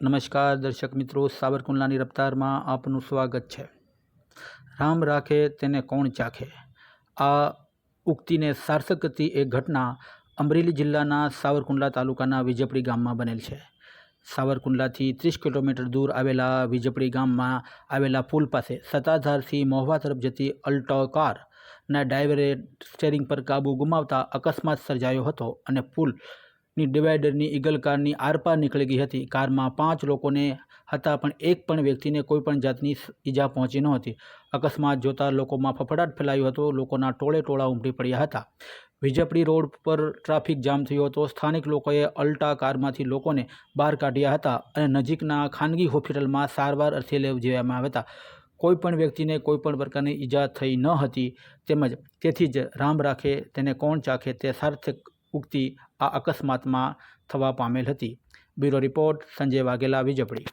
નમસ્કાર દર્શક મિત્રો, સાવરકુંડલાની રફતારમાં આપનું સ્વાગત છે। રામ રાખે તેને કોણ ચાખે, આ ઉક્તિને સાર્થક કરતી એક ઘટના અમરેલી જિલ્લાના સાવરકુંડલા તાલુકાના વિજપડી ગામમાં બનેલ છે। સાવરકુંડલાથી 30 કિલોમીટર દૂર આવેલા વિજપડી ગામમાં આવેલા પુલ પાસે સત્તાધારથી મહુવા તરફ જતી અલ્ટો કારના ડ્રાઈવરે સ્ટીયરિંગ પર કાબુ ગુમાવતા અકસ્માત સર્જાયો હતો અને પુલની ડિવાઈડરની ઈગલ કારની આરપાર નીકળી ગઈ હતી। કારમાં 5 લોકોને હતા પણ એક પણ વ્યક્તિને કોઈ પણ જાતની ઈજા પહોંચી નહોતી। અકસ્માત જોતા લોકોમાં ફફડાટ ફેલાયો હતો, લોકોના ટોળે ટોળા ઉમટી પડ્યા હતા। વિજપડી રોડ પર ટ્રાફિક જામ થયો હતો। સ્થાનિક લોકોએ અલ્ટા કારમાંથી લોકોને બહાર કાઢ્યા હતા અને નજીકના ખાનગી હોસ્પિટલમાં સારવાર અર્થે લઈ જવામાં આવ્યા હતા। કોઈ પણ વ્યક્તિને કોઈ પણ પ્રકારની ઈજા થઈ ન હતી, તેમજ તેથી જ રામ રાખે તેને કોણ ચાખે તે સાર્થક ઉક્તિ આ અકસ્માતમાં થવા પામેલ હતી। Bureau report Sanjay Vaghela, Vijpadi.